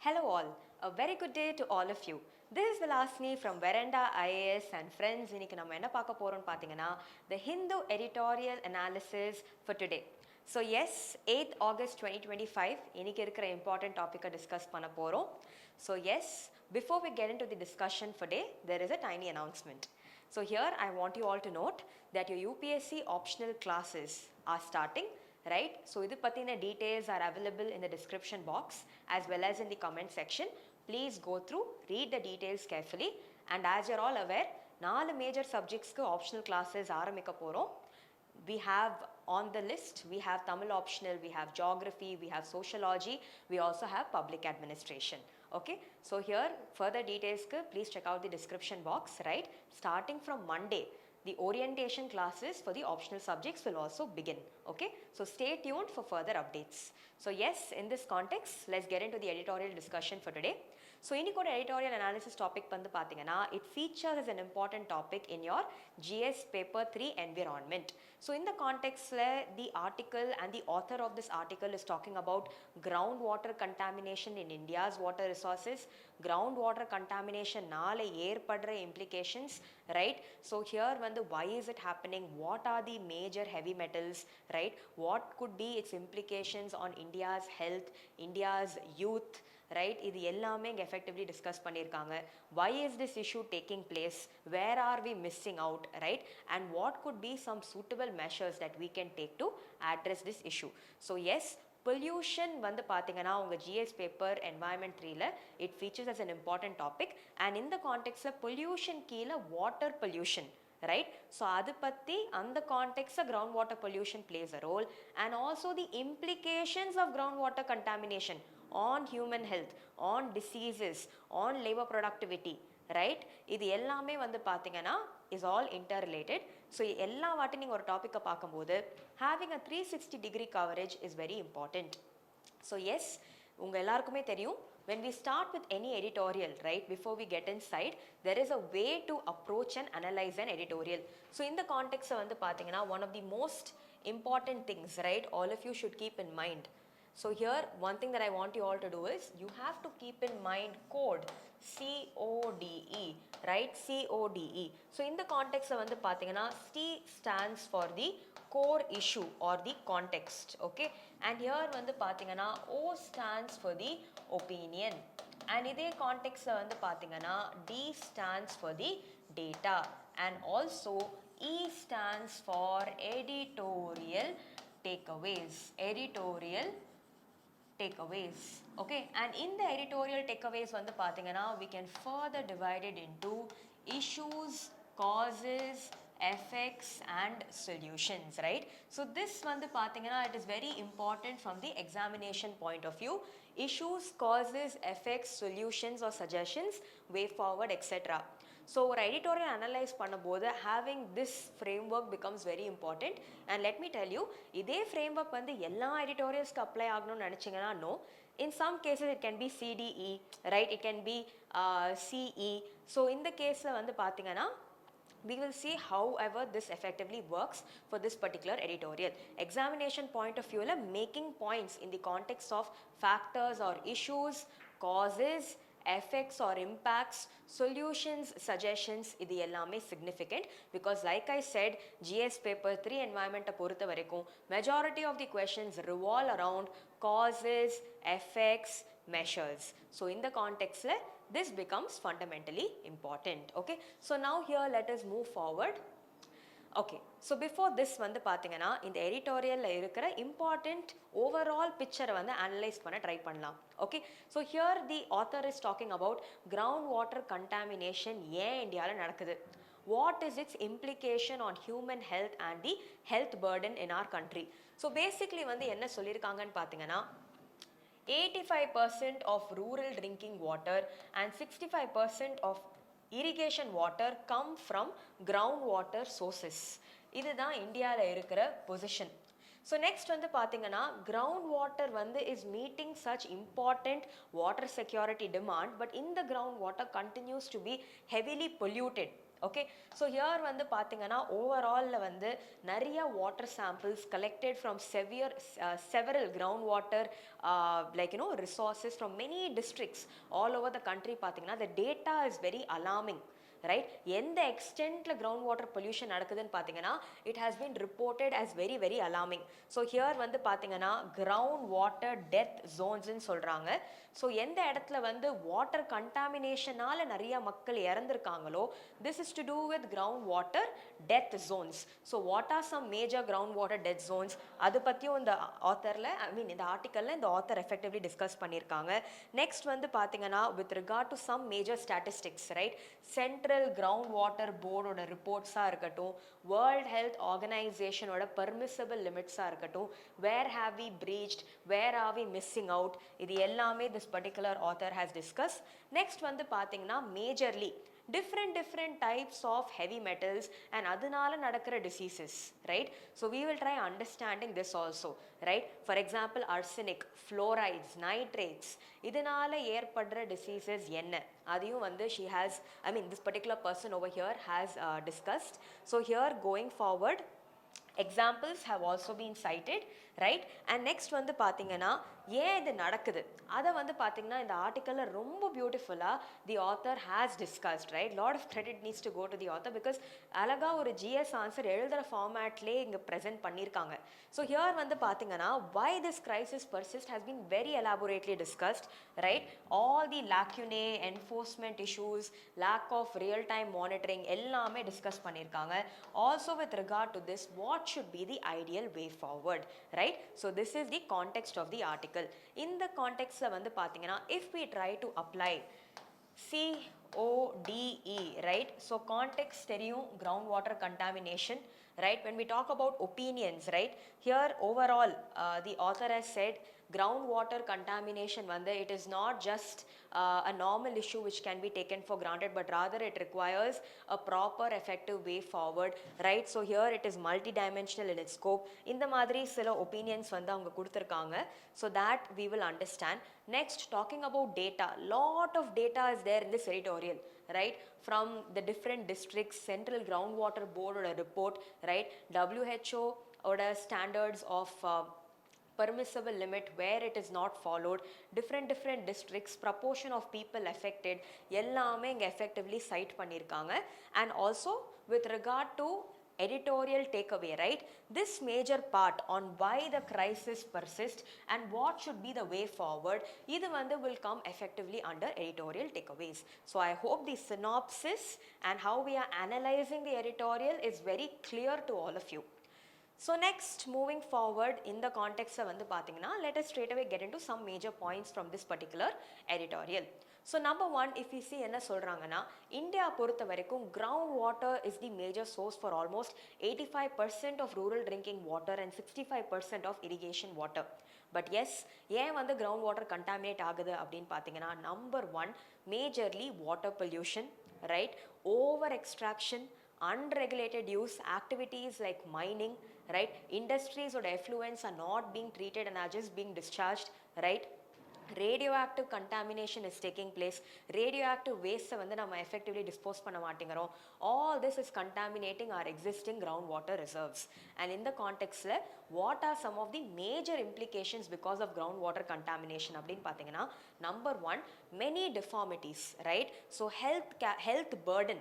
Hello all, a very good day to all of you. This is Vilasini from Veranda IAS and friends. இன்னைக்கு நம்ம என்ன பார்க்க போறோம்னு பாத்தீங்கன்னா the Hindu editorial analysis for today. So yes, 8th August 2025 இன்னைக்கு இருக்கிற important topic discuss பண்ண போறோம். So yes, before we get into the discussion for today, there is a tiny announcement. So here I want you all to note that your UPSC optional classes are starting. Right, so idu pathina details are available in the description box as well as in the comment section. Please go through, read the details carefully, and as you're all aware, 4 major subjects ku optional classes ஆரம்பிக்க போறோம். We have on the list, we have Tamil optional, we have geography, we have sociology, we also have public administration. Okay, so here further details ku please check out the description box. Right, starting from Monday, the orientation classes for the optional subjects will also begin. Okay, so stay tuned for further updates. So yes, in this context, let's get into the editorial discussion for today. So இன்னைக்கு editorial analysis topic வந்து பாத்தீங்கன்னா it features as an important topic in your GS paper 3 environment. So in the context the article and the author of this article is talking about groundwater contamination in India's water resources, groundwater contamination நால ஏற்படுற implications, right? So here வந்து why is it happening, what are the major heavy metals, right? What could be its implications on India's health, India's youth, right? இது எல்லாமே இங்க effectively discuss பண்ணிருக்காங்க. Why is this issue taking place, where are we missing out, right? And what could be some suitable measures that we can take to address this issue. So yes, pollution வந்து பாத்தீங்கன்னா உங்க GS paper environment 3ல it features as an important topic, and in the context of pollution கீழ water pollution, right? So adu patti and the context of groundwater pollution plays a role, and also the implications of groundwater contamination on human health, on diseases, on labor productivity, right? இது எல்லாமே வந்து பாத்தீங்கன்னா is all interrelated. So எல்லா வாட்டி நீங்க ஒரு டாபிக்க பார்க்கும்போது having a 360 degree coverage is very important. So yes, உங்க எல்லாருக்குமே தெரியும், when we start with any editorial, right, before we get inside, there is a way to approach and analyze an editorial. So in the context வந்து பாத்தீங்கன்னா one of the most important things, right, all of you should keep in mind. So here one thing that I want you all to do is you have to keep in mind code, CODE, right? CODE. So in the context வந்து பாத்தீங்கன்னா C stands for the core issue or the context. Okay, and here வந்து பாத்தீங்கன்னா O stands for the opinion, and இதே context வந்து பாத்தீங்கன்னா D stands for the data, and also E stands for editorial takeaways. Okay, and in the editorial takeaways வந்து பாத்தீங்கன்னா we can further divide it into issues, causes, effects and solutions, right? So this வந்து பாத்தீங்கன்னா it is very important from the examination point of view. Issues, causes, effects, solutions or suggestions, way forward, etc. So ஒரு editorial analyze பண்ணும்போது having this framework becomes very important, and let me tell you, இதே framework வந்து எல்லா editorialsக்கு apply ஆகணும்னு நினைச்சீங்கன்னா no. In some cases it can be CDE, right? It can be CE. So in the case வந்து பாத்தீங்கன்னா we will see however this effectively works for this particular editorial. Examination point of view, making points in the context of factors or issues, causes, effects or impacts, solutions, suggestions, இது எல்லாமே significant, because like I said, GS paper 3 environment பொறுத்த வரைக்கும் majority of the questions revolve around causes, effects, measures. So in the context this becomes fundamentally important. Okay, so now here let us move forward. Okay, so before this வந்து பாத்தீங்கன்னா இந்த editorialல இருக்கிற important overall picture வந்து analyze பண்ண try பண்ணலாம். Okay, so here the author is talking about groundwater contamination ஏன் இந்தியால நடக்குது, what is its implication on human health and the health burden in our country. So basically வந்து என்ன சொல்லிருக்காங்கன்னு பாத்தீங்கன்னா 85% of rural drinking water and 65% of irrigation water come from groundwater sources. இதுதான் இந்தியால இருக்கிற position. So next வந்து பாத்தீங்கன்னா groundwater வந்து is meeting such important water security demand, but in the groundwater continues to be heavily polluted, Okay, so here வந்து பாத்தீங்கன்னா overall வந்து நிறைய water samples collected from several groundwater like resources from many districts all over the country பாத்தீங்கன்னா the data is very alarming, right? எந்த எக்ஸ்டென்ட்ல ground water pollution நடக்குதுன்னு பார்த்தீங்கன்னா it has been reported as very very alarming. So here வந்து பார்த்தீங்கன்னா ground water death ஜோன்ஸ்ன்னு சொல்கிறாங்க. So எந்த இடத்துல வந்து வாட்டர் கண்டாமினேஷனால நிறைய மக்கள் இறந்துருக்காங்களோ this is to do with ground water death zones. So what are some major ground water death zones அது பற்றியும் இந்த ஆத்தரில் இந்த ஆர்டிக்கலில் இந்த ஆத்தர் எஃபெக்டிவ்லி டிஸ்கஸ் பண்ணியிருக்காங்க. நெக்ஸ்ட் வந்து பார்த்தீங்கன்னா with regard to some major statistics, right? Central ground water போர்டோட ரிப்போர்ட்ஸாக இருக்கட்டும், வேர்ல்ட் ஹெல்த் ஆர்கனைசேஷனோட பெர்மிசபிள் லிமிட்ஸாக இருக்கட்டும், where have we breached, where are we missing out, இது எல்லாமே this particular author has discuss. Next வந்து பார்த்தீங்கன்னா majorly different types of heavy metals and adunala nadakra diseases, right? So we will try understanding this also, right? For example, arsenic, fluorides, nitrates, idunala ஏற்படுற diseases என்ன அதையும் வந்து this particular person over here has discussed. So here going forward examples have also been cited, right? And next வந்து பாத்தீங்கன்னா ஏன் இது நடக்குது அதை வந்து பாத்தீங்கன்னா இந்த ஆர்டிக்கல்ல ரொம்ப பியூட்டிஃபுல்லா the author has discussed, right? Lot of credit needs to go to the author because அழகா ஒரு ஜிஎஸ் ஆன்சர் எழுதுற ஃபார்மேட்லேயே இங்கே ப்ரெசென்ட் பண்ணியிருக்காங்க. ஸோ ஹியர் வந்து பார்த்தீங்கன்னா why this crisis persists has been very elaborately discussed, right? All the lacunae, enforcement issues, lack of real time monitoring எல்லாமே discuss பண்ணியிருக்காங்க. Also with regard to this, what should be the ideal way forward, right? So this is the context of the article. In the context la வந்து பாத்தீங்கன்னா if we try to apply CODE, right? So context தெரியும் groundwater contamination, right? When we talk about opinions, right? Here overall the author has said groundwater contamination வந்து it is not just a normal issue which can be taken for granted, but rather it requires a proper effective way forward, right? So here it is multidimensional in its scope. இந்த மாதிரி சில opinions வந்து அவங்க கொடுத்திருக்காங்க, so that we will understand. Next, talking about data, lot of data is there in this editorial, right? From the different districts, central groundwater board or a report, right? WHO or standards of permissible limit where it is not followed, different districts, proportion of people affected எல்லாமே இங்க effectively cite பண்ணிருக்காங்க. And also with regard to editorial takeaway, right? This major part on why the crisis persists and what should be the way forward, இது வந்து will come effectively under editorial takeaways. So I hope the synopsis and how we are analyzing the editorial is very clear to all of you. So next, moving forward in the context வந்து பாத்தீங்கன்னா let us straight away get into some major points from this particular editorial. So number one, if we see என்ன சொல்றாங்கன்னா India பொறுத்த வரைக்கும் ground water is the major source for almost 85% of rural drinking water and 65% of irrigation water. But yes, ஏன் வந்து ground water contaminate ஆகுது அப்படின்னு பார்த்தீங்கன்னா number one, majorly water pollution, right? Over extraction, unregulated use, activities like mining, right? Industries or effluents are not being treated and are just being discharged, right? Radioactive contamination is taking place. Radioactive waste வந்து நம்ம effectively dispose பண்ண மாட்டேங்கிறோம். All this is contaminating our existing groundwater reserves. And in the context ல what are some of the major implications because of groundwater contamination அப்படின்னு பார்த்தீங்கன்னா number one, many deformities, right? So health burden,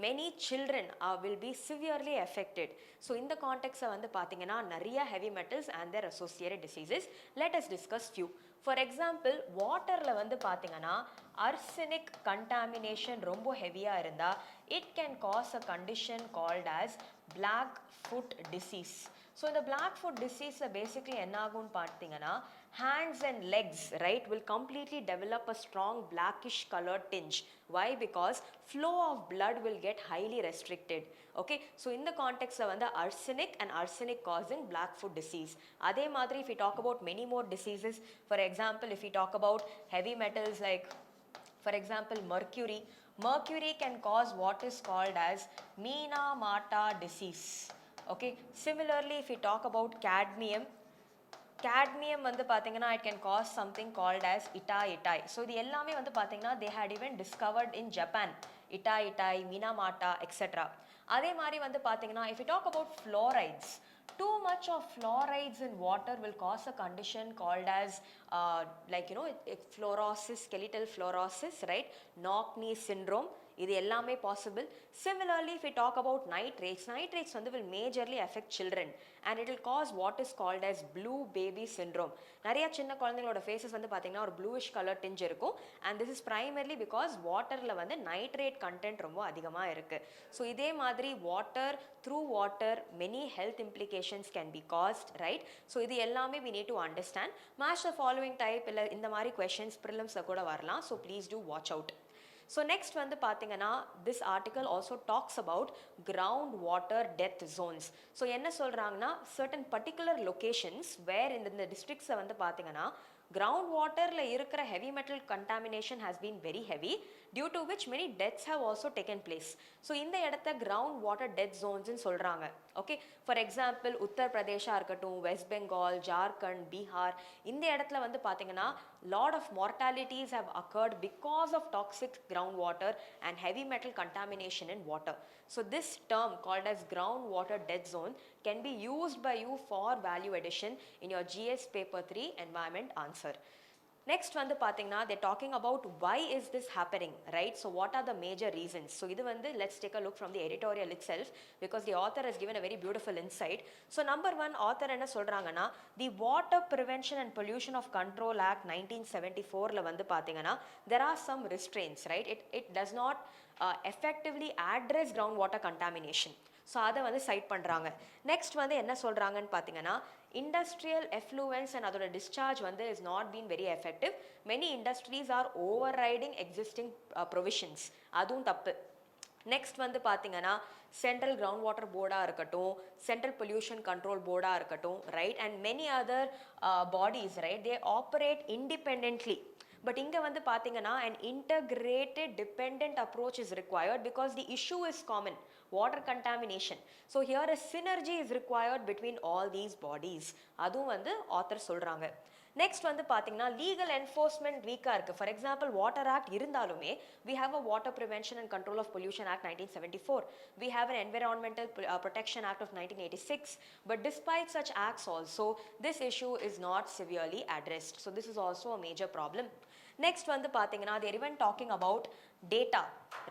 many children will be severely affected. So in the context வந்து பாத்தீங்கன்னா நிறைய heavy metals and their associated diseases. Let us discuss few. For example, waterல வந்து பாத்தீங்கன்னா arsenic contamination ரொம்ப ஹெவியா இருந்தா it can cause a condition called as black foot disease. So இந்த black foot disease basically என்ன ஆகும்னு பார்த்தீங்கன்னா hands and legs, right, will completely develop a strong blackish colored tinge. Why? Because flow of blood will get highly restricted. Okay, so in the context of arsenic and arsenic causing black foot disease. Adhe madri, if we talk about many more diseases, for example, if we talk about heavy metals like, for example, mercury can cause what is called as Mina-Mata disease. Okay, similarly, if we talk about cadmium, cadmium வந்து பாத்தீங்கன்னா it can cause something called as itai. So இது எல்லாமே வந்து பாத்தீங்கன்னா they had even discovered in Japan. Itai, Minamata, etc. அதே மாதிரி வந்து பாத்தீங்கன்னா if you talk about fluorides, too much of fluorides in water will cause a condition called as fluorosis, skeletal fluorosis, right? Knock-Knee syndrome. இது எல்லாமே possible. Similarly, if we talk about nitrates வந்து will majorly affect children and it will cause what is called as blue baby syndrome. நிறைய சின்ன குழந்தைகளோட faces வந்து பாத்தீங்கன்னா ஒரு bluish color tinge இருக்கும் and this is primarily because waterல வந்து nitrate content ரொம்ப அதிகமா இருக்கு. So இதே மாதிரி through water many health implications can be caused, right? So இது எல்லாமே we need to understand. Match the following type இல்ல இந்த மாதிரி questions prelims கூட வரலாம். So please do watch out. So next வந்து பாத்தீங்கன்னா this article also talks about groundwater death zones. So என்ன சொல்றாங்கன்னா certain particular locations where in the districts வந்து பாத்தீங்கன்னா groundwaterல இருக்கிற heavy metal contamination has been very heavy, due to which many deaths have also taken place. So இந்த இடத்த groundwater death zones ன்னு சொல்றாங்க. Okay, for example Uttar பிரதேஷா இருக்கட்டும், வெஸ்ட் பெங்கால், ஜார்க்கண்ட், பீகார், இந்த இடத்துல வந்து பாத்தீங்கன்னா lot of mortalities have occurred because of toxic groundwater and heavy metal contamination in water. So this term called as groundwater death zone can be used by you for value addition in your GS paper 3 environment answer. Next வந்து பாத்தீங்கன்னா they're talking about why is this happening, right? So what are the major reasons? So இது வந்து let's take a look from the editorial itself because the author has given a very beautiful insight. So number one, author என்ன சொல்றாங்கன்னா the Water Prevention and Pollution of Control Act 1974ல வந்து பாத்தீங்கன்னா there are some restraints, right? It does not effectively address groundwater contamination. So அதை வந்து side பண்ணுறாங்க. Next வந்து என்ன சொல்கிறாங்கன்னு பார்த்தீங்கன்னா இண்டஸ்ட்ரியல் எஃப்ளூவன்ஸ் அண்ட் அதோட டிஸ்சார்ஜ் வந்து is not been very effective. Many industries are over riding existing provisions, அதுவும் தப்பு. நெக்ஸ்ட் வந்து பார்த்தீங்கன்னா சென்ட்ரல் கிரவுண்ட் வாட்டர் போர்டாக இருக்கட்டும், சென்ட்ரல் பொல்யூஷன் கண்ட்ரோல் போர்டாக இருக்கட்டும், right, and many other bodies, right, they operate independently. But இங்கே வந்து பார்த்தீங்கன்னா an integrated dependent approach is required because the issue is common, water contamination. So here a synergy is required between all these bodies. அதுவும் வந்து author சொல்றாங்க. Next வந்து பார்த்தீங்கன்னா legal enforcement வீக்காக இருக்குது. ஃபார் எக்ஸாம்பிள் வாட்டர் ஆக்ட் இருந்தாலுமே we have a Water Prevention and Control of Pollution Act 1974. We have an Environmental Protection Act of 1986. But despite such acts also, this issue is not severely addressed. So this is also a major problem. Next வந்து பார்த்தீங்கன்னா they're even talking about data,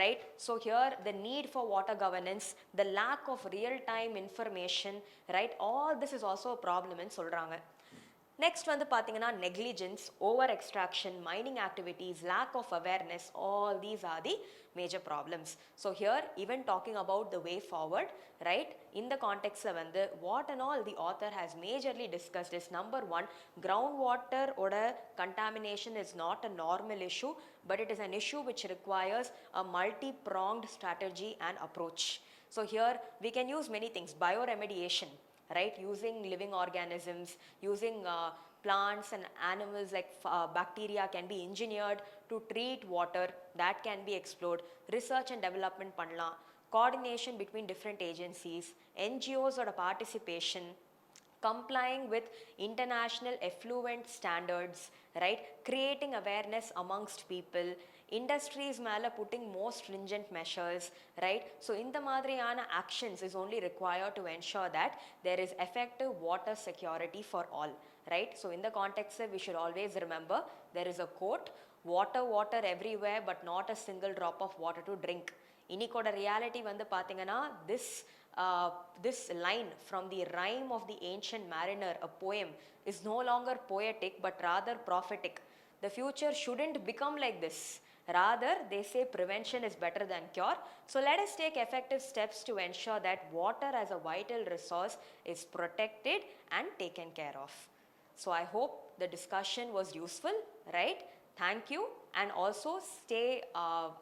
right? So here the need for water governance, the lack of real-time information, right? All this is also a problem ன்னு சொல்றாங்க. Next வந்து பார்த்தீங்கன்னா negligence, over extraction, mining activities, lack of awareness, all these are the major problems. So here even talking about the way forward, right, இந்த கான்டெக்ட்ஸில் வந்து what and all the author has majorly discussed is number one, ground வாட்டரோட contamination is not a normal issue, but it is an issue which requires a multi-pronged strategy and approach. So here we can use many things, bioremediation, right, using living organisms, using plants and animals like bacteria can be engineered to treat water, that can be explored. Research and development பண்ணலாம், coordination between different agencies, NGOs oda participation, complying with international effluent standards, right, creating awareness amongst people, industries மேல putting more stringent measures, right? So இந்த மாதிரியான actions is only required to ensure that there is effective water security for all, right? So in the context we should always remember there is a quote, water everywhere but not a single drop of water to drink. இன்னைக்கோட reality வந்து பாத்தீங்கன்னா this line from the rhyme of the ancient mariner, a poem, is no longer poetic but rather prophetic. The future shouldn't become like this. Rather, they say prevention is better than cure. So let us take effective steps to ensure that water as a vital resource is protected and taken care of. So I hope the discussion was useful, right? Thank you, and also stay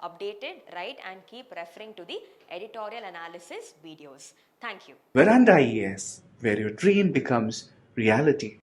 updated, right, and keep referring to the editorial analysis videos. Thank you. Veranda IAS, where your dream becomes reality.